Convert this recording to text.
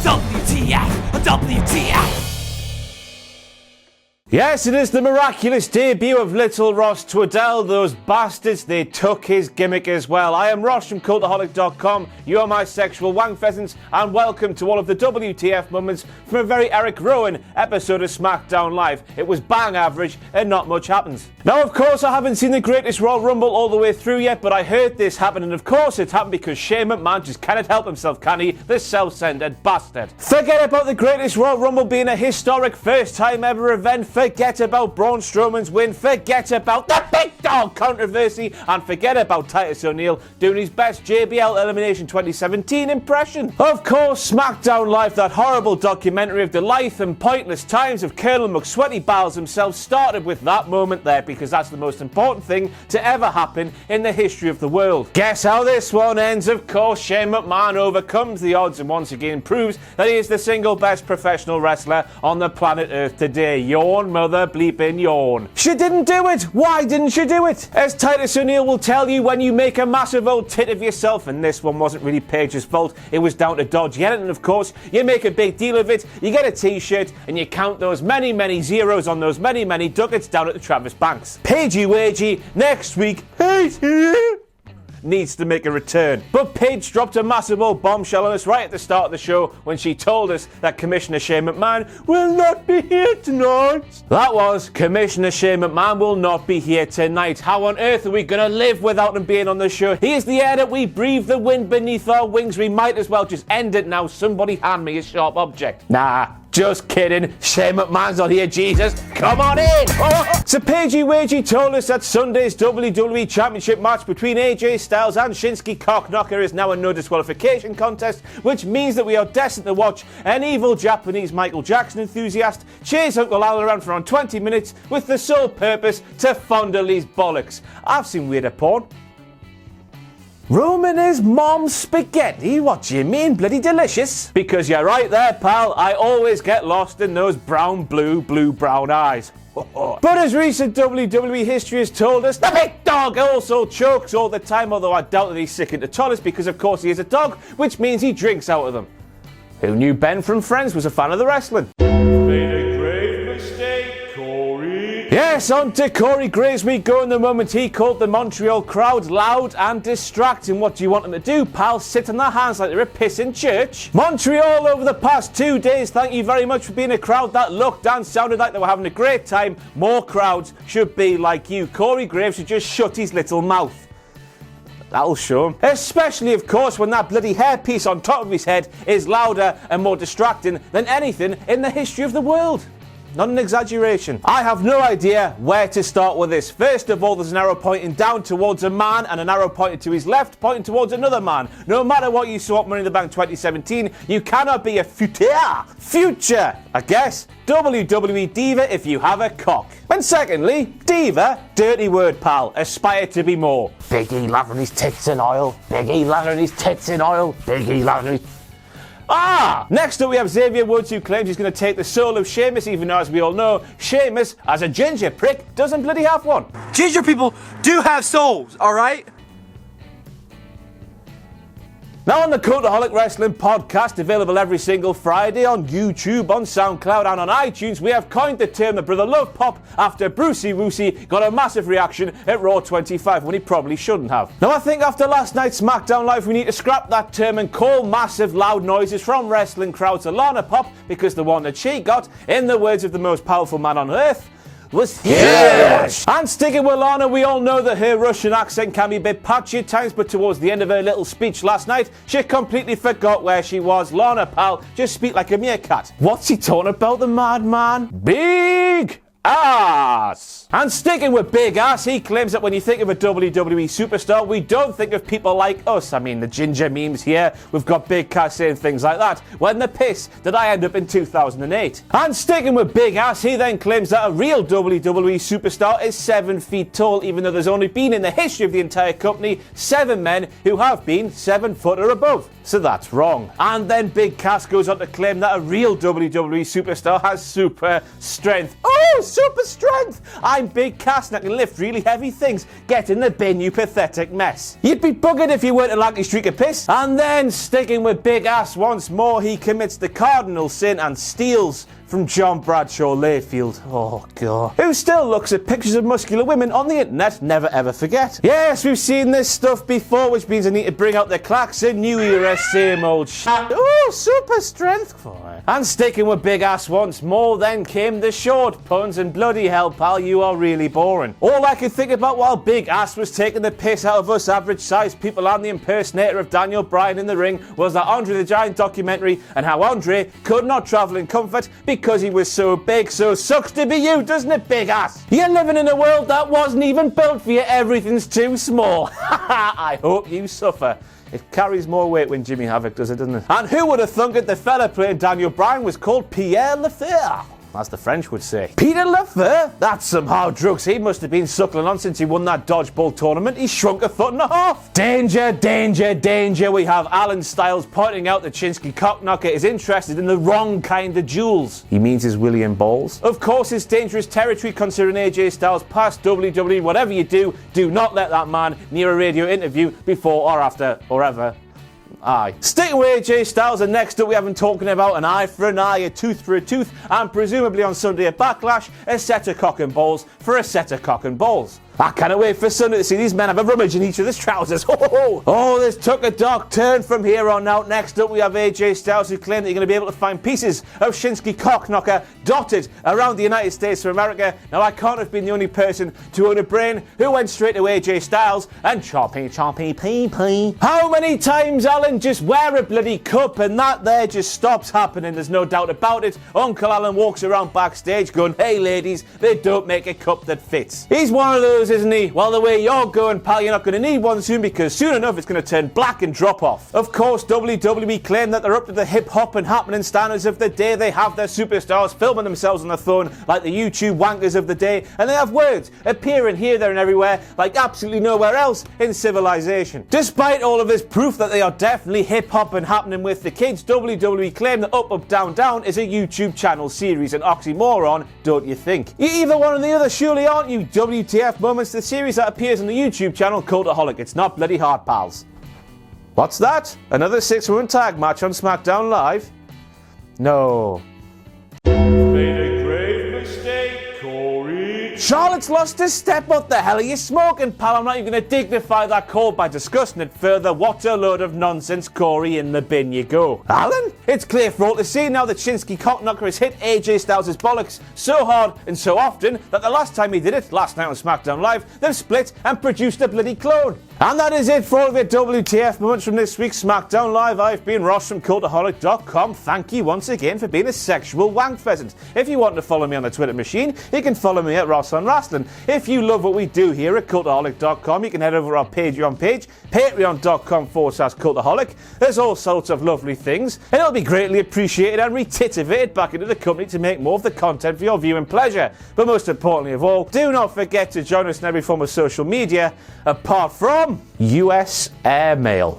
WTF! WTF! Yes, it is the miraculous debut of Little Ross Twaddell. Those bastards, they took his gimmick as well. I am Ross from Cultaholic.com. You are my sexual wank pheasants, and welcome to all of the WTF moments from a very Eric Rowan episode of SmackDown Live. It was bang average, and not much happens. Now, of course, I haven't seen the Greatest Royal Rumble all the way through yet, but I heard this happen, and of course it happened because Shane McMahon just cannot help himself, can he? The self-centered bastard. Forget about the Greatest Royal Rumble being a historic first-time ever event. Forget about Braun Strowman's win, forget about the big dog controversy, and forget about Titus O'Neil doing his best JBL Elimination 2017 impression. Of course, SmackDown Live, that horrible documentary of the life and pointless times of Colonel McSweaty Bowles himself, started with that moment there, because that's the most important thing to ever happen in the history of the world. Guess how this one ends? Of course, Shane McMahon overcomes the odds and once again proves that he is the single best professional wrestler on the planet Earth today. Yawn, mother bleeping yawn. She didn't do it. Why didn't she do it? As Titus O'Neil will tell you, when you make a massive old tit of yourself, and this one wasn't really Paige's fault, it was down to Dodge Yennett, and of course, you make a big deal of it, you get a t-shirt, and you count those many zeros on those many ducats down at the Travis Banks. Paigey Wagey, next week, needs to make a return. But Paige dropped a massive old bombshell on us right at the start of the show when she told us that Commissioner Shane McMahon will not be here tonight. That was, Commissioner Shane McMahon will not be here tonight. How on earth are we gonna live without him being on the show? He is the air that we breathe, the wind beneath our wings. We might as well just end it now. Somebody hand me a sharp object. Nah. Just kidding. Shane McMahon's not here, Jesus. Come on in. Oh. So Paigey Wagey told us that Sunday's WWE Championship match between AJ Styles and Shinsuke Cocknocker is now a no disqualification contest, which means that we are destined to watch an evil Japanese Michael Jackson enthusiast chase Uncle Al around for around 20 minutes with the sole purpose to fondle his bollocks. I've seen weirder porn. Roman is mom's spaghetti? What do you mean? Bloody delicious? Because you're right there, pal. I always get lost in those blue-brown eyes. But as recent WWE history has told us, the big dog also chokes all the time, although I doubt that he's sick into toilets because, of course, he is a dog, which means he drinks out of them. Who knew Ben from Friends was a fan of the wrestling? Made a grave mistake, Corey. Yes, on to Corey Graves we go in the moment he called the Montreal crowd loud and distracting. What do you want them to do, pal? Sit on their hands like they're a piss in church? Montreal over the past 2 days, thank you very much for being a crowd that looked and sounded like they were having a great time. More crowds should be like you. Corey Graves should just shut his little mouth. That'll show him. Especially, of course, when that bloody hairpiece on top of his head is louder and more distracting than anything in the history of the world. Not an exaggeration. I have no idea where to start with this. First of all, there's an arrow pointing down towards a man and an arrow pointing to his left, pointing towards another man. No matter what you saw at Money in the Bank 2017, you cannot be a future, I guess, WWE diva if you have a cock. And secondly, diva, dirty word, pal. Aspire to be more. Biggie lathering his tits in oil. Biggie lathering his tits in oil. Biggie lathering his... Next up we have Xavier Woods, who claims he's going to take the soul of Sheamus, even though, as we all know, Sheamus, as a ginger prick, doesn't bloody have one. Ginger people do have souls, alright? Now on the Cultaholic Wrestling Podcast, available every single Friday on YouTube, on SoundCloud and on iTunes, we have coined the term the Brother Love Pop after Brucey Woosey got a massive reaction at Raw 25 when he probably shouldn't have. Now I think after last night's SmackDown Live we need to scrap that term and call massive loud noises from wrestling crowds a Lana Pop, because the one that she got, in the words of the most powerful man on earth, was huge. And sticking with Lana, we all know that her Russian accent can be a bit patchy at times, but towards the end of her little speech last night, she completely forgot where she was. Lana, pal, just speak like a meerkat. What's he talking about, the madman? Big ass. And sticking with big ass, he claims that when you think of a WWE superstar, we don't think of people like us. I mean, the ginger memes here, we've got Big Cass saying things like that. When the piss did I end up in 2008? And sticking with big ass, he then claims that a real WWE superstar is 7 feet tall, even though there's only been in the history of the entire company 7 men who have been 7 foot or above. So that's wrong. And then Big Cass goes on to claim that a real WWE superstar has super strength. Oh, super strength! I'm Big Cass and I can lift really heavy things. Get in the bin, you pathetic mess. You'd be buggered if you weren't a lanky streak of piss. And then, sticking with Big Ass once more, he commits the cardinal sin and steals from John Bradshaw Layfield. Oh, God. Who still looks at pictures of muscular women on the internet, never ever forget. Yes, we've seen this stuff before, which means I need to bring out the klaxon. New era, same old shit. Oh, super strength. And sticking with Big Ass once more, then came the short puns, and bloody hell, pal, you are really boring. All I could think about while Big Ass was taking the piss out of us average-sized people and the impersonator of Daniel Bryan in the ring was that Andre the Giant documentary and how Andre could not travel in comfort because he was so big. So sucks to be you, doesn't it, Big Ass? You're living in a world that wasn't even built for you. Everything's too small. I hope you suffer. It carries more weight when Jimmy Havoc does it, doesn't it? And who would have thunk it the fella playing Daniel Bryan was called Pierre Lefebvre? As the French would say. Peter Lefebvre? That's somehow drugs he must have been suckling on since he won that dodgeball tournament. He shrunk 1.5 feet. Danger, danger, danger. We have Alan Styles pointing out that Shinsuke Cockknocker is interested in the wrong kind of jewels. He means his William balls. Of course, it's dangerous territory considering AJ Styles past WWE. Whatever you do, do not let that man near a radio interview before or after or ever. Aye. Sticking with AJ Styles, and next up we have been talking about an eye for an eye, a tooth for a tooth, and presumably on Sunday at Backlash, a set of cock and balls for a set of cock and balls. I cannot wait for Sunday to see these men have a rummage in each other's trousers. Oh, this took a dark turn from here on out. Next up we have AJ Styles, who claimed that you're going to be able to find pieces of Shinsuke Cockknocker dotted around the United States of America. Now I can't have been the only person to own a brain who went straight to AJ Styles and choppy pee pee. How many times, Alan, just wear a bloody cup and that there just stops happening? There's no doubt about it. Uncle Alan walks around backstage going, hey ladies, they don't make a cup that fits. He's one of those, isn't he? Well, the way you're going, pal, you're not going to need one soon because soon enough it's going to turn black and drop off. Of course, WWE claim that they're up to the hip-hop and happening standards of the day. They have their superstars filming themselves on the phone like the YouTube wankers of the day, and they have words appearing here, there and everywhere like absolutely nowhere else in civilization. Despite all of this proof that they are definitely hip-hop and happening with the kids, WWE claim that Up, Up, Down, Down is a YouTube channel series, an oxymoron, don't you think? You're either one or the other, surely, aren't you? WTF Moments, the series that appears on the YouTube channel Cultaholic. It's not bloody hard, pals. What's that? Another 6-woman tag match on SmackDown Live? No. Made a grave mistake, Corey. Charlotte's lost her step. What the hell are you smoking, pal? I'm not even going to dignify that call by discussing it further. What a load of nonsense, Corey. In the bin you go. Alan, it's clear for all to see now that Shinsuke Cockknocker has hit AJ Styles' bollocks so hard and so often that the last time he did it, last night on SmackDown Live, they've split and produced a bloody clone. And that is it for all of your WTF moments from this week's SmackDown Live. I've been Ross from Cultaholic.com. Thank you once again for being a sexual wank pheasant. If you want to follow me on the Twitter machine, you can follow me at Ross on Wrestling. If you love what we do here at Cultaholic.com, you can head over to our Patreon page, patreon.com/Cultaholic. There's all sorts of lovely things, and it'll be greatly appreciated and retitivated back into the company to make more of the content for your viewing pleasure. But most importantly of all, do not forget to join us in every form of social media, apart from US airmail.